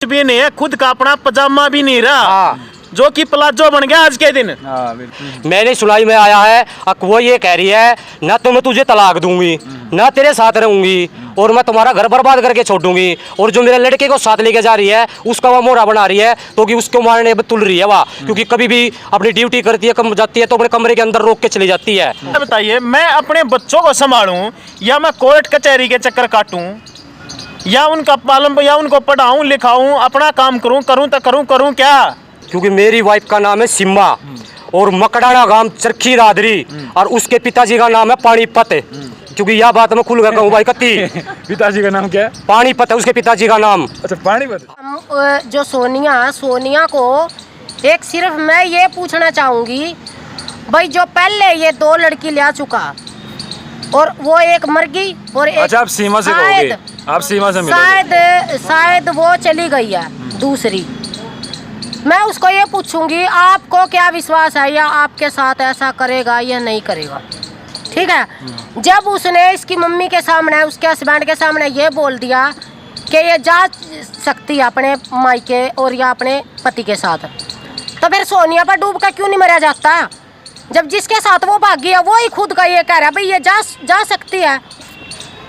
भी नहीं है, खुद का अपना पजामा भी नहीं रहा, जो कि प्लाजो बन गया आज के दिन। मैंने सुनाई में आया है वो ये कह रही है ना तो मैं तुझे तलाक दूंगी ना तेरे साथ रहूंगी और मैं तुम्हारा घर बर्बाद करके छोड़ूंगी, और जो मेरे लड़के को साथ लेके जा रही है उसका वह मोरा बना रही है तो कि उसको मारने तुल रही है वह, क्योंकि कभी भी अपनी ड्यूटी करती है, कम जाती है तो अपने कमरे के अंदर रोक के चली जाती है। बताइए, मैं अपने बच्चों को संभालूं या मैं कोर्ट कचहरी के चक्कर काटूं या उनका पालन या उनको पढ़ाऊं लिखाऊं, अपना काम करूं तो करूं क्या? क्योंकि मेरी वाइफ का नाम है सिम्मा और मकड़ाना गांव चरखी दादरी और उसके पिताजी का नाम है पानीपत, क्योंकि यह बात मैं खुल कहूँ भाई कत्ती। पिताजी का नाम क्या है? पानीपत है उसके पिताजी का नाम। अच्छा, पानीपत। जो सोनिया को एक सिर्फ मैं ये पूछना चाहूँगी भाई, जो पहले ये 2 लड़की ले चुका और वो एक मर गई और एक अच्छा, आप सीमा से कहोगे, आप सीमा से मिलोगे। शायद वो चली गई है दूसरी। मैं उसको ये पूछूंगी आपको क्या विश्वास है या आपके साथ ऐसा करेगा या नहीं करेगा, ठीक है? जब उसने इसकी मम्मी के सामने उसके हस्बैंड के सामने ये बोल दिया कि ये जा सकती है अपने मायके और या अपने पति के साथ, तो फिर सोनिया पर डूब कर क्यों नहीं मरा जाता? जब जिसके साथ वो भागी है वो ही खुद का ये कह रहा है भाई ये जा सकती है,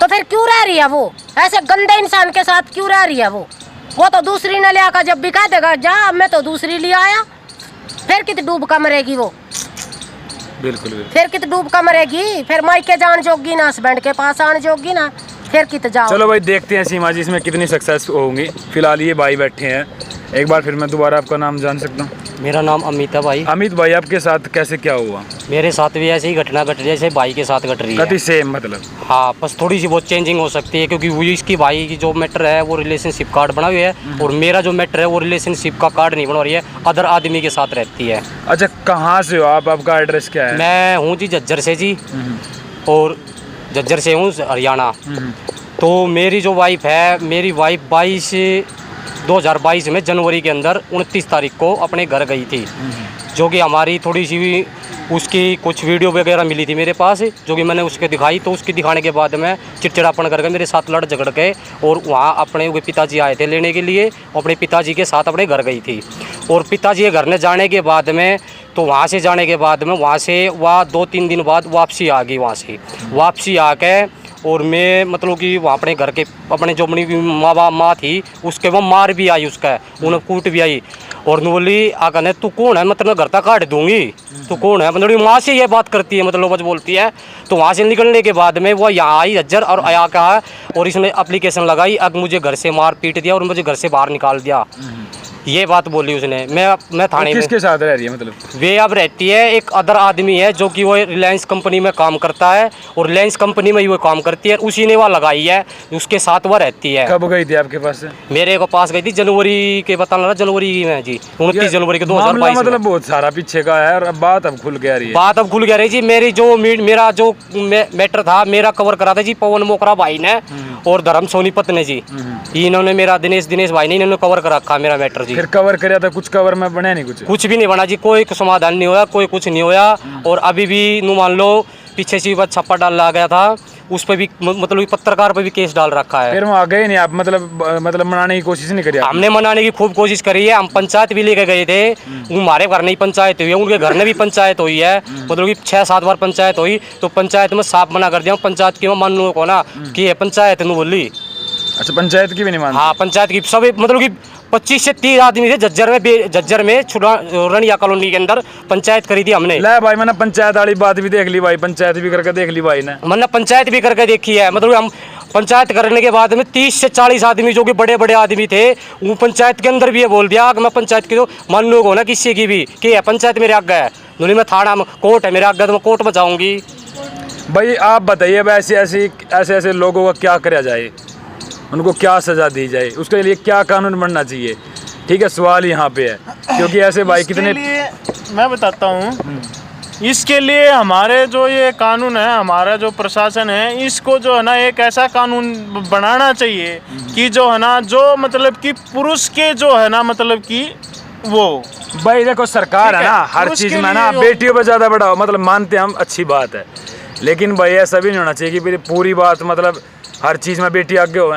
तो फिर क्यों रह रही है वो ऐसे गंदे इंसान के साथ? क्यों रह रही है वो तो दूसरी न ले आकर जब भी कह देगा जा मैं तो दूसरी ले आया, फिर कितनी डूब का मरेगी वो? बिल्कुल। फिर कितनी डूब का मरेगी? फिर मायके जान जोगी ना, हस्बैंड के पास आने जोगी ना, फिर कित जाओ। चलो भाई, देखते हैं सीमा जी इसमें कितनी सक्सेस होंगी। फिलहाल ये भाई बैठे हैं, एक बार फिर मैं दोबारा आपका नाम जान सकता हूँ? मेरा नाम अमित है भाई। अमित भाई, आपके साथ कैसे क्या हुआ? मेरे साथ भी ऐसी ही घटना घट रही है जैसे भाई के साथ घट रही है। कति सेम मतलब? हाँ, बस थोड़ी सी बहुत चेंजिंग हो सकती है, क्योंकि वो इसकी भाई की जो मैटर है वो रिलेशनशिप कार्ड बना हुआ है और मेरा जो मैटर है वो रिलेशनशिप का कार्ड नहीं बना रही है, अदर आदमी के साथ रहती है। अच्छा, कहाँ से हो आप? आपका एड्रेस क्या है? मैं हूँ जी झज्जर से जी, और झज्जर से हूँ हरियाणा। तो मेरी जो वाइफ है, मेरी वाइफ 2022 में जनवरी के अंदर 29 तारीख को अपने घर गई थी, जो कि हमारी थोड़ी सी भी उसकी कुछ वीडियो वगैरह मिली थी मेरे पास, जो कि मैंने उसके दिखाई। तो उसके दिखाने के बाद मैं चिड़चिड़ापन करके मेरे साथ लड़ झगड़ के और वहाँ अपने पिताजी आए थे लेने के लिए, अपने पिताजी के साथ अपने घर गई थी। और पिताजी के घर में जाने के बाद में, तो वहाँ से जाने के बाद में वहाँ से वह 2-3 दिन बाद वापसी आ गई। वहाँ से वापसी आके और मैं मतलब कि वहाँ अपने घर के अपने जो अपनी माँ थी उसके वो मार भी आई, उसका उन्हें कूट भी आई और बोली आका ने तू कौन है, मतलब घर तक काट दूंगी, तू कौन है, मतलब माँ से ये बात करती है, मतलब बस बोलती है। तो वहाँ से निकलने के बाद में वो यहाँ आई झज्जर और आया कहा और इसने एप्लीकेशन लगाई, अब मुझे घर से मार पीट दिया और मुझे घर से बाहर निकाल दिया, ये बात बोली उसने। मैं थाने में। किसके साथ रह रही है मतलब? वे अब रहती है एक अदर आदमी है जो कि वो रिलायंस कंपनी में काम करता है और रिलायंस कंपनी में ही वो काम करती है, उसी ने वह लगाई है, उसके साथ वह रहती है। कब गई थी आपके पास से? मेरे को पास गई थी जनवरी के, बता रहा जनवरी में जी, 29 जनवरी के 2022। मतलब बहुत सारा पीछे का है और बात अब खुल के आ रही है। बात अब खुल गया रही जी। मेरा जो मैटर था मेरा कवर करा था जी पवन मोकरा भाई ने और धर्म सोनीपत ने जी, इन्होंने मेरा दिनेश भाई ने इन्होंने कवर कर रखा मेरा मैटर जी। फिर कवर कराया था, कुछ कवर में बना नहीं? कुछ भी नहीं बना जी, कोई समाधान नहीं होया, कोई कुछ नहीं होया। और अभी भी नु मान लो पीछे से बात छप्पा डाल गया था, उस पर भी मतलब पत्रकार पर भी केस डाल रखा है। फिर वहाँ गए नहीं आप? मतलब मनाने की कोशिश नहीं करी? हमने मनाने की खूब कोशिश करी है, हम पंचायत भी लेके गए थे, हमारे घर नहीं पंचायत हुई है, उनके घर में भी पंचायत हुई है, मतलब कि 6-7 बार पंचायत हुई। तो पंचायत में साफ मना कर दिया, पंचायत की मानू को ना कि पंचायत नु बोली। अच्छा, पंचायत की भी नहीं मानती? हाँ, पंचायत की सब मतलब कि 25 से 30 आदमी थे झज्जर में रनिया कॉलोनी के अंदर पंचायत करी थी हमने। ले भाई, मैंने पंचायत वाली बात भी देख ली भाई, पंचायत भी करके देख ली भाई ने। मैंने पंचायत भी करके देखी है, मतलब हम पंचायत करने के बाद में 30 से 40 आदमी जो कि बड़े बड़े आदमी थे वो पंचायत के अंदर भी ये बोल दिया कि मैं पंचायत की तो मान लो ना किसी की भी कि है पंचायत मेरे आगे है, नहीं मैं थाना में कोर्ट है मेरे आगे, तो मैं कोर्ट में जाऊँगी। भाई आप बताइए, अब ऐसे लोगों का क्या किया जाए, उनको क्या सजा दी जाए, उसके लिए क्या कानून बनना चाहिए? ठीक है, सवाल यहाँ पे है, क्योंकि ऐसे भाई कितने। मैं बताता हूँ, इसके लिए हमारे जो ये कानून है, हमारा जो प्रशासन है, इसको जो है ना एक ऐसा कानून बनाना चाहिए कि जो है ना, जो मतलब कि पुरुष के जो है ना, मतलब कि वो भाई देखो, सरकार है ना हर चीज में ना बेटियों पर ज्यादा बढ़ाओ, मतलब मानते हम, अच्छी बात है, लेकिन भाई ऐसा भी नहीं होना चाहिए कि पूरी बात मतलब हर चीज़ में बेटी आगे हो,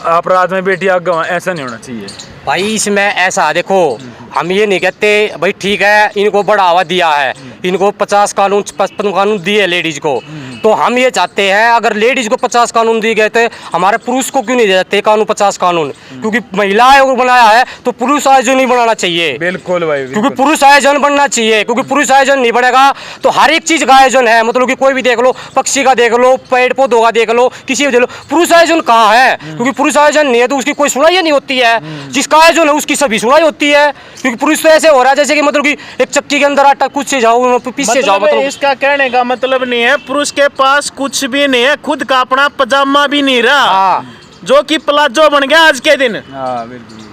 अपराध में बेटी आगे हो, ऐसा नहीं होना चाहिए। भाई इसमें ऐसा देखो, हम ये नहीं कहते भाई ठीक है इनको बढ़ावा दिया है, इनको 50 कानून 55 कानून दिए लेडीज को, तो हम ये चाहते हैं अगर लेडीज को 50 कानून दिए गए थे, हमारे पुरुष को क्यों नहीं देते कानून 50 कानून? क्योंकि महिला आयोग बनाया है तो पुरुष आयोजन नहीं बनाना चाहिए। बिल्कुल भाई, क्योंकि पुरुष आयोजन बनना चाहिए, क्योंकि पुरुष आयोजन नहीं बढ़ेगा तो हर एक चीज का आयोजन है, मतलब कि कोई भी देख लो, पक्षी का देख लो, पेड़ पौधों का देख लो, किसी भी देख लो, पुरुष आयोजन कहाँ है? क्योंकि पुरुष आयोजन नहीं है तो उसकी कोई सुनाई नहीं होती है, जिसका आयोजन है उसकी सभी सुनाई होती है। क्योंकि पुरुष तो ऐसे हो रहा है जैसे कि मतलब कि एक चक्की के अंदर आटा कुछ से जाओ पीछे जाओ, मतलब इसका कहने का मतलब नहीं है पुरुष के पास कुछ भी नहीं है, खुद का अपना पजामा भी नहीं रहा, हाँ। जो कि प्लाजो बन गया आज के दिन। हाँ बिल्कुल।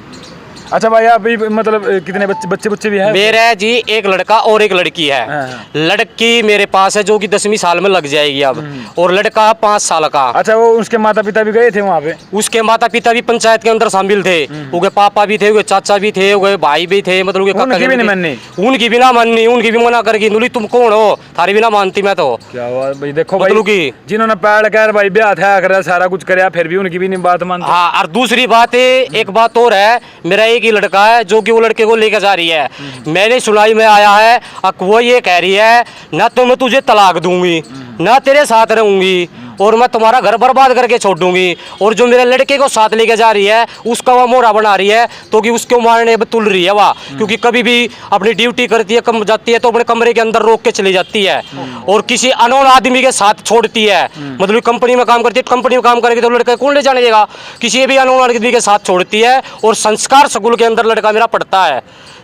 अच्छा भाई, आप भी मतलब कितने बच्चे भी हैं? मेरे जी एक लड़का और एक लड़की है। हाँ। लड़की मेरे पास है जो कि 10वीं साल में लग जाएगी अब, और लड़का 5 साल का। अच्छा, वो उसके माता पिता भी गए थे वहाँ पे? उसके माता पिता भी पंचायत के अंदर शामिल थे, उनके पापा भी थे, उनके चाचा भी थे, उनके भाई भी थे, मतलब उनकी भी नहीं माननी? उनकी भी ना माननी, उनकी भी मना करके नुली तुम कौन हो, थारी भी ना मानती मैं तो। क्या हुआ भाई? देखो भाई, मतलब कि जिन्होंने पैर कर भाई ब्याह था कर सारा कुछ कराया, फिर भी उनकी भी नहीं बात मानते। हाँ, और दूसरी बात है, एक बात और है, मेरा एक ही लड़का है जो कि वो लड़के को लेकर जा रही है, मैंने सुनाई में आया है, वो ये कह रही है ना तो मैं तुझे तलाक दूंगी, ना तेरे साथ रहूंगी, और मैं तुम्हारा घर बर्बाद करके छोड़ दूंगी। और जो मेरे लड़के को साथ लेके जा रही है उसका वह मोहरा बना रही है, तो कि उसको मारने में तुल रही है वह, क्योंकि कभी भी अपनी ड्यूटी करती है, कम जाती है तो अपने कमरे के अंदर रोक के चली जाती है, और किसी अनोन आदमी के साथ छोड़ती है, मतलब कंपनी में काम करती है, कंपनी में काम करेगी तो लड़का कौन ले जाने देगा, किसी भी अनोन आदमी के साथ छोड़ती है। और संस्कार स्कूल के अंदर लड़का मेरा पढ़ता है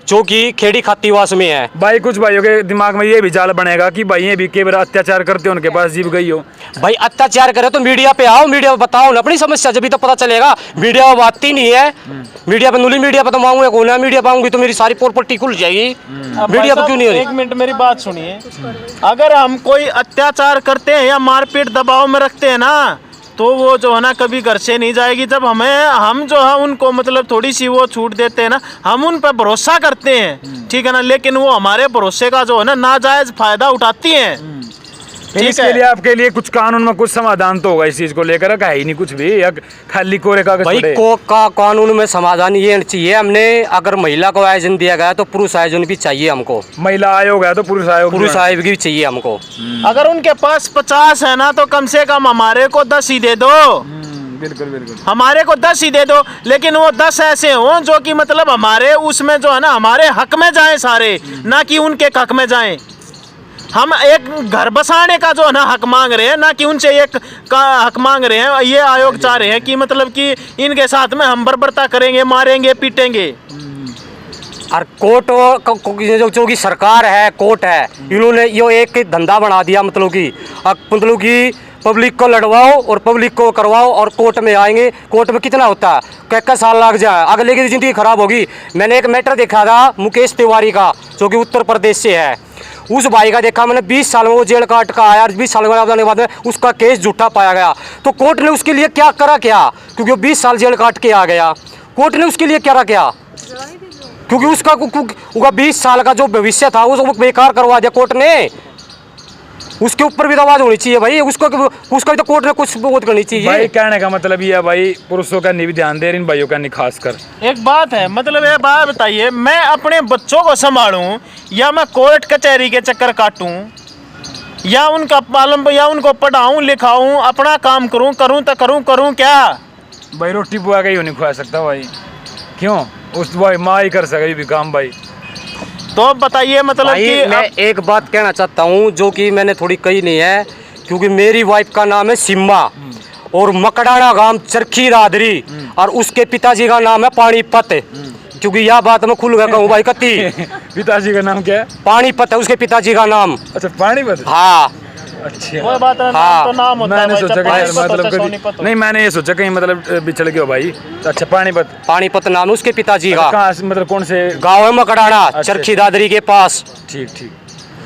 जो कि खेड़ी खातीवास में है। भाई कुछ भाइयों के दिमाग में ये भी जाल बनेगा कि भाई ये भी केवल अत्याचार करते हो, उनके पास जीव गई हो। भाई अत्याचार करे तो मीडिया पे आओ, मीडिया पे बताओ ना अपनी समस्या, जब भी तो पता चलेगा। मीडिया पे बात ही नहीं है, मीडिया पे नुली, मीडिया पे तो मांगूंगा कौन है, मीडिया पाऊंगी तो मेरी सारी प्रॉपर्टी खुल जाएगी, मीडिया पे क्यों नहीं हो रही? एक मिनट मेरी बात सुनिए, अगर हम कोई अत्याचार करते हैं या मारपीट दबाव में रखते हैं ना, तो वो जो है ना कभी घर से नहीं जाएगी। जब हम जो है उनको मतलब थोड़ी सी वो छूट देते हैं ना, हम उन पर भरोसा करते हैं, ठीक है ना, लेकिन वो हमारे भरोसे का जो है ना नाजायज फायदा उठाती हैं। इसके लिए आपके लिए कुछ कानून में कुछ समाधान तो होगा इस चीज को लेकर? है ही नहीं कुछ भी, या खाली कोरे कागज भाई कानून में समाधान ये चाहिए हमने, अगर महिला को आयोजन दिया गया तो पुरुष आयोजन भी चाहिए हमको, महिला आयोग है तो पुरुष आयोग भी चाहिए हमको। अगर उनके पास 50 है ना तो कम से कम हमारे को 10 ही दे दो। बिल्कुल बिल्कुल, हमारे को 10 ही दे दो, लेकिन वो 10 ऐसे हों जो कि मतलब हमारे उसमें जो है ना हमारे हक में जाएं सारे, ना कि उनके हक में जाएं। हम एक घर बसाने का जो है ना हक मांग रहे हैं, ना कि उनसे एक का हक मांग रहे हैं। ये आयोग चाह रहे हैं कि मतलब कि इनके साथ में हम बर्बरता करेंगे, मारेंगे, पीटेंगे। और कोर्ट जो कि सरकार है, कोर्ट है, इन्होंने ये एक धंधा बना दिया, मतलब कि पब्लिक को लड़वाओ और पब्लिक को करवाओ, और कोर्ट में आएंगे। कोर्ट में कितना होता है, क्या साल लग जाए, अगले की ज़िंदगी खराब होगी। मैंने एक मैटर देखा था मुकेश तिवारी का, जो कि उत्तर प्रदेश से है। उस भाई का देखा मैंने, 20 साल में वो जेल काट का आया, 20 साल में के बाद में उसका केस झूठा पाया गया, तो कोर्ट ने उसके लिए क्या करा, क्या? क्योंकि वो 20 साल जेल काट के आ गया, कोर्ट ने उसके लिए क्या क्या? क्योंकि उसका 20 साल का जो भविष्य था वो बेकार करवा दिया कोर्ट ने। उसके ऊपर भी आवाज होनी चाहिए भाई, उसका भी तो कोर्ट ने कुछ बहुत करनी चाहिए। भाई कहने का मतलब ये है भाई, पुरुषों का नहीं भी ध्यान दे रहे, इन भाइयों का नहीं खास कर। एक बात है, मतलब ये बात बताइए, मैं अपने बच्चों को संभालूं या मैं कोर्ट कचहरी के चक्कर काटूं, या उनका पालन या उनको पढ़ाऊं लिखाऊं, अपना काम करूं तो करूं क्या? भाई रोटी बुआ का ही नहीं खुआ सकता भाई, क्यों? उस भाई माँ ही कर सके भी काम भाई। तो बताइए मतलब कि मैं एक बात कहना चाहता हूँ जो कि मैंने थोड़ी कही नहीं है, क्योंकि मेरी वाइफ का नाम है सिम्मा, और मकड़ाना गांव चरखी दादरी, और उसके पिताजी का नाम है पानीपत, क्योंकि यह बात मैं खुल गया कहूँ भाई कत्ती। पिताजी का नाम क्या है? पानीपत है उसके पिताजी का नाम। अच्छा पानीपत। हाँ अच्छा, कोई बात नहीं, हाँ, तो नाम होता है मैंने भाई, सोचा चाहे कि पानीपत हो, मतलब चाहे सोनीपत हो। नहीं, मैंने ये सोचा कहीं मतलब बिछड़ गया भाई। अच्छा पानीपत नाम है उसके पिताजी का। कहाँ मतलब कौन से गाँव है मकड़ाना, चरखी दादरी के पास। ठीक।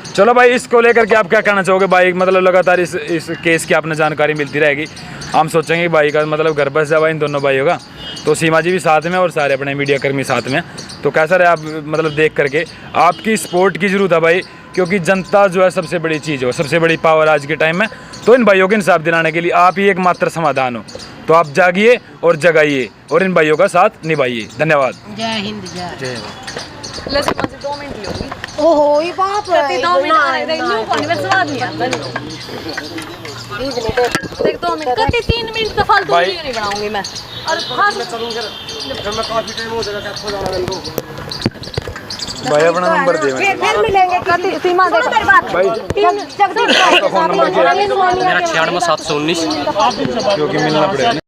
चलो भाई, इसको लेकर के आप क्या कहना चाहोगे भाई? मतलब लगातार इस केस की आपने जानकारी मिलती रहेगी, हम सोचेंगे भाई का मतलब घर बस जाए इन दोनों भाइयों का। तो सीमा जी भी साथ में और सारे अपने मीडिया कर्मी साथ में, तो कैसा रहे आप मतलब देख करके? आपकी सपोर्ट की जरूरत है भाई, क्योंकि जनता जो है सबसे बड़ी चीज़ हो, सबसे बड़ी पावर आज के टाइम में। तो इन भाइयों को इंसाफ दिलाने के लिए आप ही एकमात्र समाधान हो। तो आप जागिए और जगाइए और इन भाइयों का साथ निभाइए। धन्यवाद। जय हिंद जय। लस मां से 2 मिनट लोगी ओहो ये बाप कति 2 मिनट आ रहे न्यू पानी में स्वाद नहीं आता देख 2 मिनट कति 3 मिनट तो फालतू वीडियो नहीं बनाऊंगी मैं और खास मैं काफी टाइम हो जाएगा आपको जाना मेरे को। भाई अपना नंबर दे फिर मिलेंगे कति सीमा देखो मेरी बात भाई जगदीश फोन नंबर क्या है? मेरा 96 719 क्योंकि मिलना पड़ेगा।